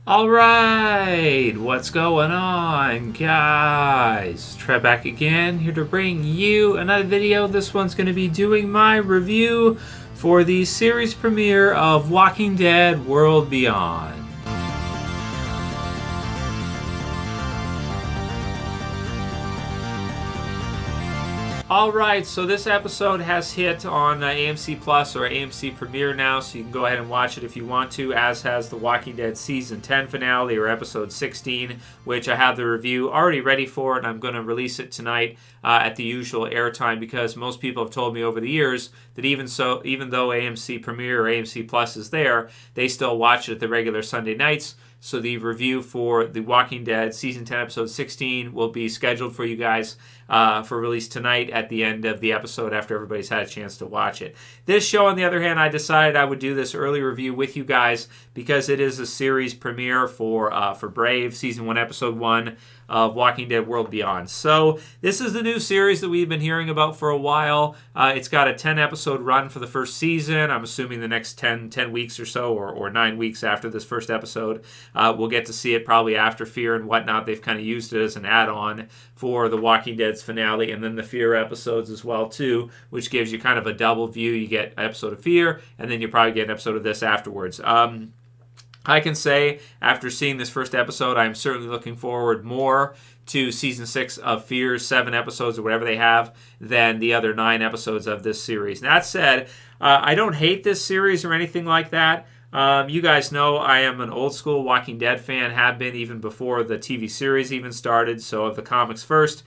All right, what's going on, guys? Trev back again, here to bring you another video. This one's going to be doing my review for the series premiere of Walking Dead World Beyond. Alright, so this episode has hit on AMC Plus or AMC Premiere now, so you can go ahead and watch it if you want to, as has the Walking Dead Season 10 finale, or Episode 16, which I have the review already ready for, and I'm going to release it tonight at the usual airtime, because most people have told me over the years that even though AMC Premiere or AMC Plus is there, they still watch it at the regular Sunday nights. So the review for The Walking Dead Season 10, Episode 16 will be scheduled for you guys for release tonight at the end of the episode after everybody's had a chance to watch it. This show, on the other hand, I decided I would do this early review with you guys because it is a series premiere for Brave, Season 1, Episode 1 of Walking Dead World Beyond. So this is the new series that we've been hearing about for a while. It's got a 10-episode run for the first season. I'm assuming the next 10 weeks or so, or 9 weeks after this first episode. We'll get to see it probably after Fear and whatnot. They've kind of used it as an add-on for The Walking Dead's finale, and then the Fear episodes as well, too, which gives you kind of a double view. You get an episode of Fear, and then you probably get an episode of this afterwards. I can say, after seeing this first episode, I'm certainly looking forward more to Season 6 of Fear's 7 episodes, or whatever they have, than the other 9 episodes of this series. That said, I don't hate this series or anything like that. You guys know I am an old school Walking Dead fan, have been even before the TV series even started, so of the comics first.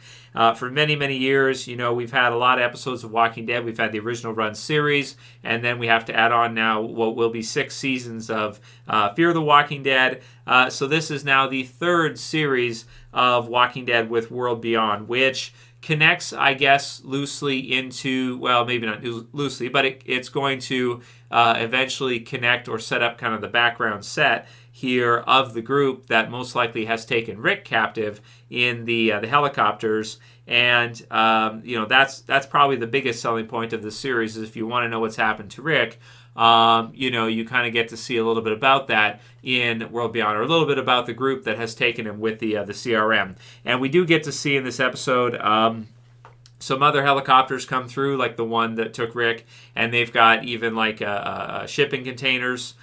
For many, many years, you know, we've had a lot of episodes of Walking Dead. We've had the original run series, and then we have to add on now what will be 6 seasons of Fear the Walking Dead. So this is now the 3rd series of Walking Dead with World Beyond, which connects, I guess, loosely into, well, maybe not loosely, but it's going to eventually connect or set up kind of the background set here of the group that most likely has taken Rick captive in the helicopters. And you know, that's probably the biggest selling point of the series, is if you want to know what's happened to Rick, you know, you kind of get to see a little bit about that in World Beyond, or a little bit about the group that has taken him with the CRM. And we do get to see in this episode some other helicopters come through, like the one that took Rick, and they've got even like shipping containers.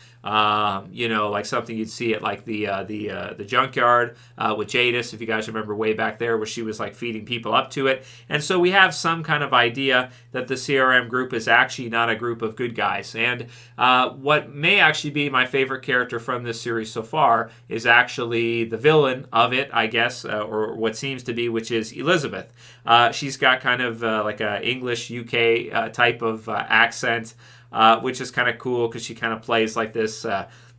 You know, like something you'd see at like the junkyard with Jadis, if you guys remember way back there, where she was like feeding people up to it. And so we have some kind of idea that the CRM group is actually not a group of good guys. And what may actually be my favorite character from this series so far is actually the villain of it, I guess, or what seems to be, which is Elizabeth. She's got kind of like a English UK type of accent. Which is kind of cool because she kind of plays like this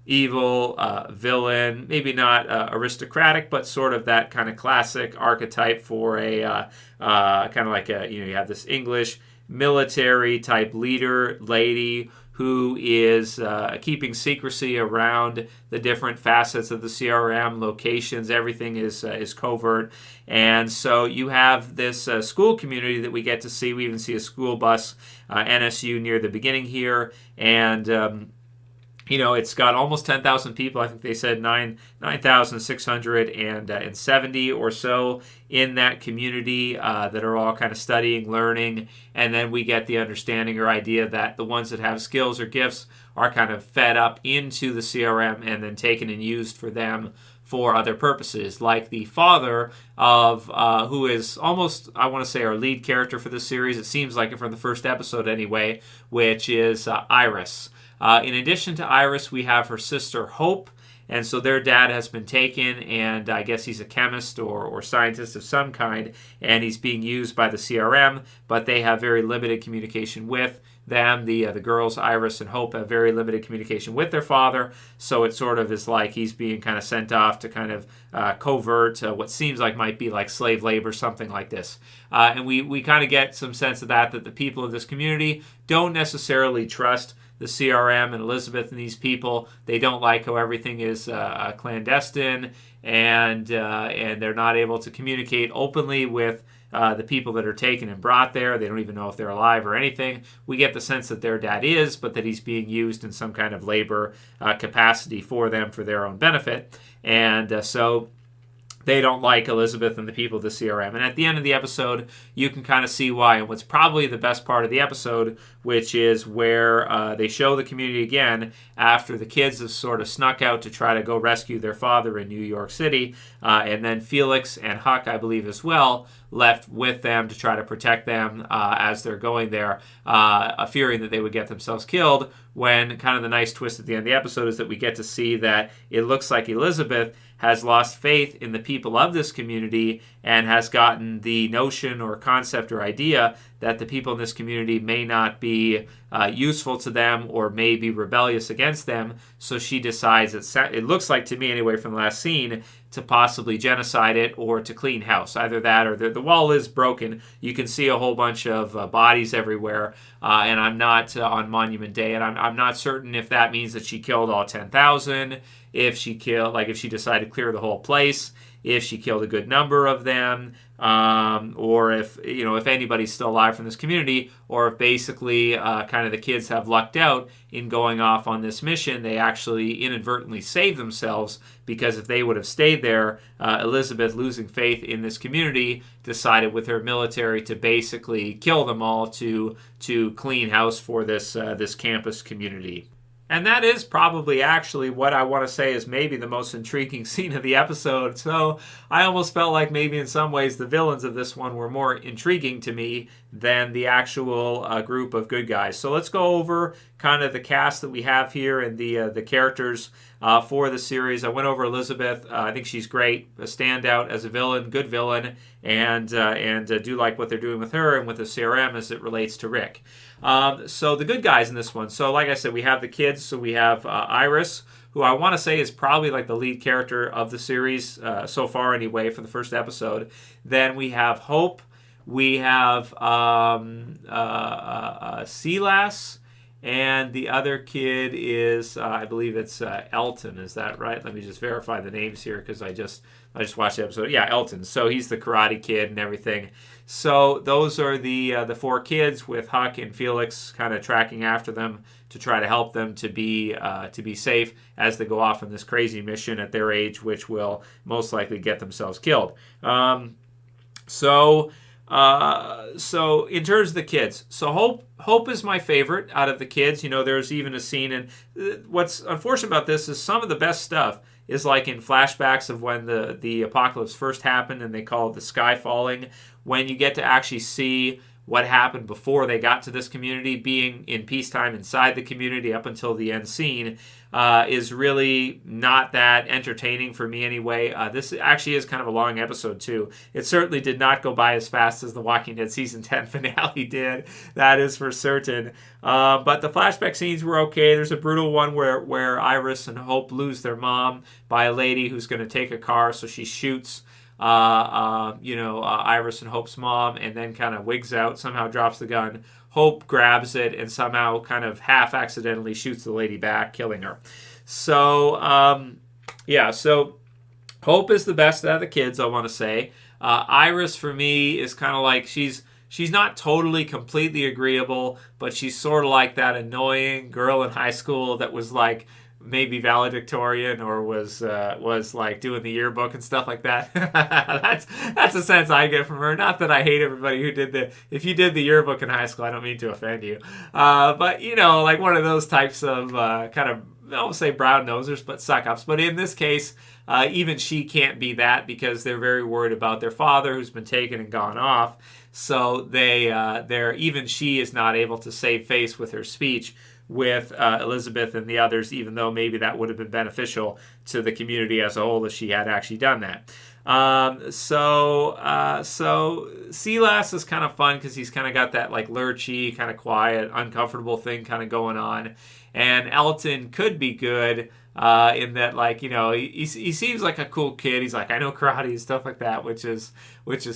evil villain, maybe not aristocratic, but sort of that kind of classic archetype for a kind of like a, you know, you have this English military type leader lady who is keeping secrecy around the different facets of the CRM, locations, everything is covert. And so you have this school community that we get to see. We even see a school bus, NSU, near the beginning here. And you know, it's got almost 10,000 people. I think they said 9,670 or so in that community that are all kind of studying, learning. And then we get the understanding or idea that the ones that have skills or gifts are kind of fed up into the CRM and then taken and used for them for other purposes, like the father of who is almost, I want to say, our lead character for this series. It seems like it from the first episode anyway, which is Iris. In addition to Iris, we have her sister Hope, and so their dad has been taken, and I guess he's a chemist or scientist of some kind, and he's being used by the CRM, but they have very limited communication with them. The girls, Iris and Hope, have very limited communication with their father, so it sort of is like he's being kind of sent off to kind of covert what seems like might be like slave labor, something like this. And we kind of get some sense of that the people of this community don't necessarily trust the CRM and Elizabeth and these people, they don't like how everything is clandestine, and they're not able to communicate openly with the people that are taken and brought there. They don't even know if they're alive or anything. We get the sense that their dad is, but that he's being used in some kind of labor capacity for them for their own benefit. And so they don't like Elizabeth and the people of the CRM. And at the end of the episode, you can kind of see why. And what's probably the best part of the episode, which is where they show the community again after the kids have sort of snuck out to try to go rescue their father in New York City. And then Felix and Huck, I believe as well, left with them to try to protect them as they're going there, fearing that they would get themselves killed, when kind of the nice twist at the end of the episode is that we get to see that it looks like Elizabeth has lost faith in the people of this community and has gotten the notion or concept or idea that the people in this community may not be useful to them or may be rebellious against them. So she decides, it looks like to me anyway from the last scene, to possibly genocide it or to clean house. Either that or the wall is broken. You can see a whole bunch of bodies everywhere. And I'm not on Monument Day, and I'm not certain if that means that she killed all 10,000, if she decided to clear the whole place, if she killed a good number of them, or if anybody's still alive from this community, or if basically kind of the kids have lucked out in going off on this mission. They actually inadvertently saved themselves, because if they would have stayed there, Elizabeth, losing faith in this community, decided with her military to basically kill them all to clean house for this campus community. And that is probably actually what I want to say is maybe the most intriguing scene of the episode. So I almost felt like maybe in some ways the villains of this one were more intriguing to me than the actual group of good guys. So let's go over kind of the cast that we have here and the characters for the series. I went over Elizabeth. I think she's great, a standout as a villain, good villain, and do like what they're doing with her and with the CRM as it relates to Rick. So the good guys in this one. So like I said, we have the kids. So we have Iris, who I want to say is probably like the lead character of the series so far anyway for the first episode. Then we have Hope. We have Silas. And the other kid is, I believe it's Elton. Is that right? Let me just verify the names here because I just watched the episode. Yeah, Elton. So he's the Karate Kid and everything. So those are the four kids, with Huck and Felix kind of tracking after them to try to help them to be safe as they go off on this crazy mission at their age, which will most likely get themselves killed. So in terms of the kids, so Hope is my favorite out of the kids. There's even a scene, and what's unfortunate about this is some of the best stuff is like in flashbacks of when the apocalypse first happened, and they call it the sky falling, when you get to actually see what happened before they got to this community, being in peacetime inside the community up until the end scene, is really not that entertaining for me anyway. This actually is kind of a long episode too. It certainly did not go by as fast as the Walking Dead Season 10 finale did. That is for certain. But the flashback scenes were okay. There's a brutal one where Iris and Hope lose their mom by a lady who's going to take a car, so she shoots Iris and Hope's mom, and then kind of wigs out, somehow drops the gun. Hope grabs it and somehow kind of half accidentally shoots the lady back, killing her. So, so Hope is the best out of the kids, I want to say. Iris, for me, is kind of like, she's not totally completely agreeable, but she's sort of like that annoying girl in high school that was like, maybe valedictorian or was like doing the yearbook and stuff like that. That's the sense I get from her. Not that I hate everybody who did if you did the yearbook in high school, I don't mean to offend you. But like one of those types of kind of, I won't say brown nosers, but suck-ups. But in this case, even she can't be that, because they're very worried about their father who's been taken and gone off. So even she is not able to save face with her speech with Elizabeth and the others, even though maybe that would have been beneficial to the community as a whole if she had actually done that. So Silas is kind of fun because he's kind of got that like lurchy, kind of quiet, uncomfortable thing kind of going on. And Elton could be good in that, like, he seems like a cool kid. He's like, I know karate and stuff like that, which is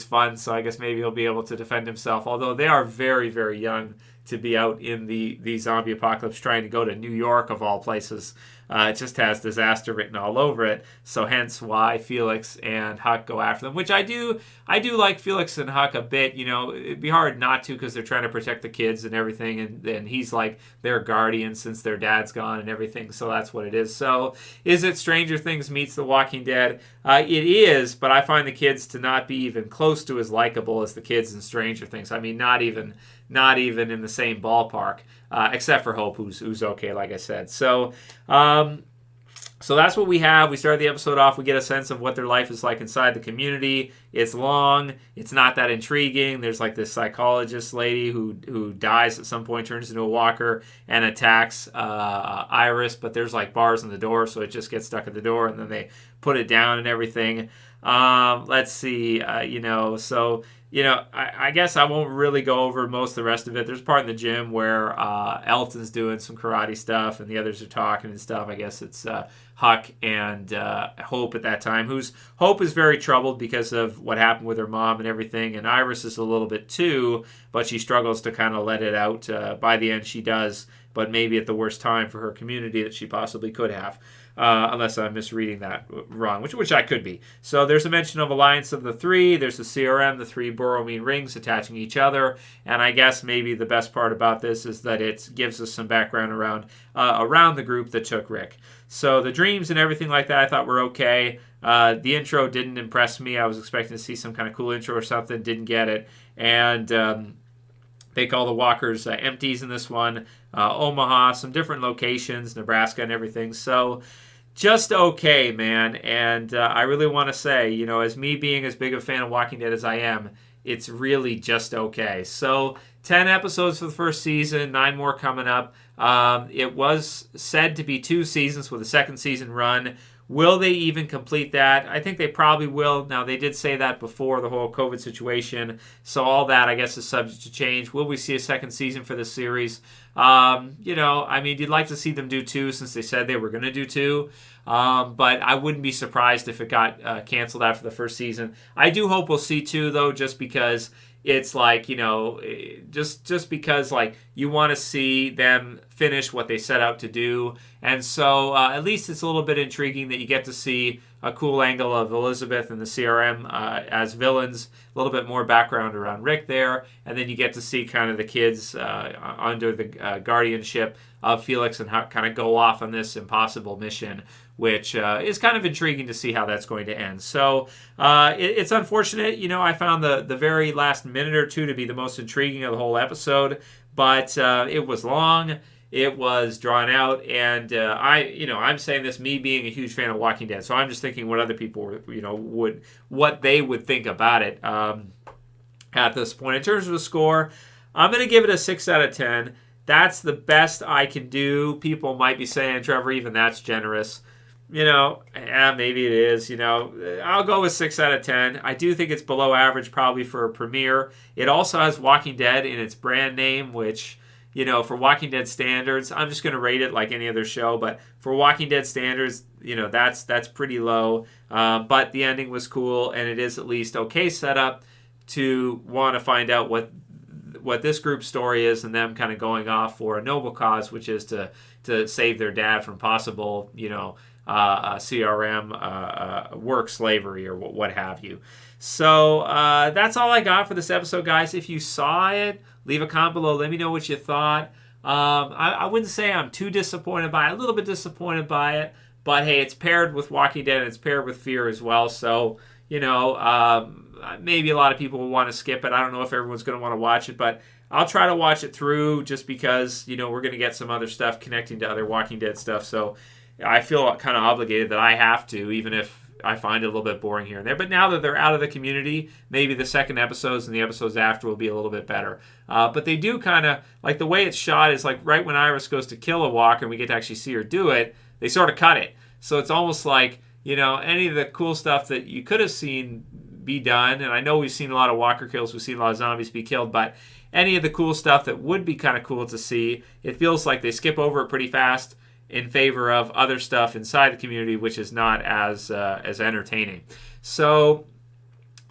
fun. So I guess maybe he'll be able to defend himself. Although they are very, very young to be out in the zombie apocalypse, trying to go to New York of all places. It just has disaster written all over it. So hence why Felix and Huck go after them, which I do like Felix and Huck a bit. It'd be hard not to, because they're trying to protect the kids and everything, and he's like their guardian since their dad's gone and everything. So that's what it is. So is it Stranger Things meets The Walking Dead? It is, but I find the kids to not be even close to as likable as the kids in Stranger Things. I mean, not even in the same ballpark, except for Hope, who's okay, like I said. So that's what we have. We started the episode off. We get a sense of what their life is like inside the community. It's long. It's not that intriguing. There's like this psychologist lady who dies at some point, turns into a walker, and attacks Iris. But there's like bars on the door, so it just gets stuck at the door, and then they put it down and everything. Let's see. I guess I won't really go over most of the rest of it. There's a part in the gym where Elton's doing some karate stuff and the others are talking and stuff. I guess it's Huck and Hope at that time. Hope is very troubled because of what happened with her mom and everything, and Iris is a little bit too, but she struggles to kind of let it out. By the end she does, but maybe at the worst time for her community that she possibly could have. Unless I'm misreading that wrong, which I could be. So there's a mention of Alliance of the Three. There's the CRM, the three Borromene rings attaching each other. And I guess maybe the best part about this is that it gives us some background around the group that took Rick. So the dreams and everything like that I thought were okay. The intro didn't impress me. I was expecting to see some kind of cool intro or something. Didn't get it. And they call the walkers empties in this one. Omaha, some different locations, Nebraska and everything. So just okay, man. And I really want to say, as me being as big a fan of Walking Dead as I am, it's really just okay. So 10 episodes for the first season, 9 more coming up. It was said to be 2 seasons with a second season run. Will they even complete that? I think they probably will. Now, they did say that before the whole COVID situation, so all that, I guess, is subject to change. Will we see a second season for this series? You'd like to see them do 2 since they said they were going to do 2, but I wouldn't be surprised if it got canceled after the first season. I do hope we'll see 2, though, just because it's like, just because, like, you want to see them finish what they set out to do. And so at least it's a little bit intriguing that you get to see a cool angle of Elizabeth and the CRM as villains, a little bit more background around Rick there, and then you get to see kind of the kids under the guardianship of Felix and how kind of go off on this impossible mission, which is kind of intriguing to see how that's going to end. So it's unfortunate. I found the very last minute or two to be the most intriguing of the whole episode, but it was long. It was drawn out, and I'm saying this, me being a huge fan of Walking Dead, so I'm just thinking what other people, what they would think about it at this point. In terms of the score, I'm going to give it a 6 out of 10. That's the best I can do. People might be saying, Trevor, even that's generous. Maybe it is. I'll go with 6 out of 10. I do think it's below average probably for a premiere. It also has Walking Dead in its brand name, which, for Walking Dead standards, I'm just going to rate it like any other show. But for Walking Dead standards, that's pretty low. But the ending was cool, and it is at least okay set up to want to find out what this group's story is, and them kind of going off for a noble cause, which is to save their dad from possible, CRM work slavery or what have you. So that's all I got for this episode, guys. If you saw it, leave a comment below. Let me know what you thought. I wouldn't say I'm too disappointed by it. A little bit disappointed by it. But, hey, it's paired with Walking Dead and it's paired with Fear as well. So, maybe a lot of people will want to skip it. I don't know if everyone's going to want to watch it. But I'll try to watch it through just because, we're going to get some other stuff connecting to other Walking Dead stuff. So I feel kind of obligated that I have to, even if I find it a little bit boring here and there. But now that they're out of the community, maybe the second episodes and the episodes after will be a little bit better. But they do kind of, like the way it's shot is like right when Iris goes to kill a walker and we get to actually see her do it, they sort of cut it. So it's almost like, any of the cool stuff that you could have seen be done, and I know we've seen a lot of walker kills, we've seen a lot of zombies be killed, but any of the cool stuff that would be kind of cool to see, it feels like they skip over it pretty fast in favor of other stuff inside the community, which is not as entertaining. So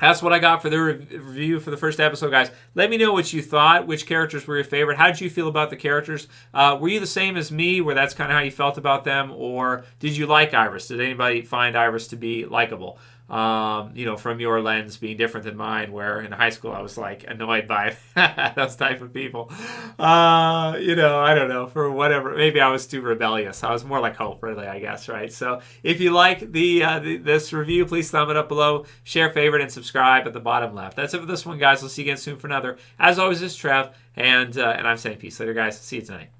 that's what I got for the review for the first episode, guys. Let me know what you thought. Which characters were your favorite? How did you feel about the characters? Were you the same as me, where that's kind of how you felt about them? Or did you like Iris? Did anybody find Iris to be likable? From your lens being different than mine, where in high school I was like annoyed by those type of people. I don't know, for whatever. Maybe I was too rebellious. I was more like Hope, really, I guess, right? So if you like this review, please thumb it up below, share, favorite, and subscribe at the bottom left. That's it for this one, guys. We'll see you again soon for another. As always, this is Trev, and I'm saying peace. Later, guys. See you tonight.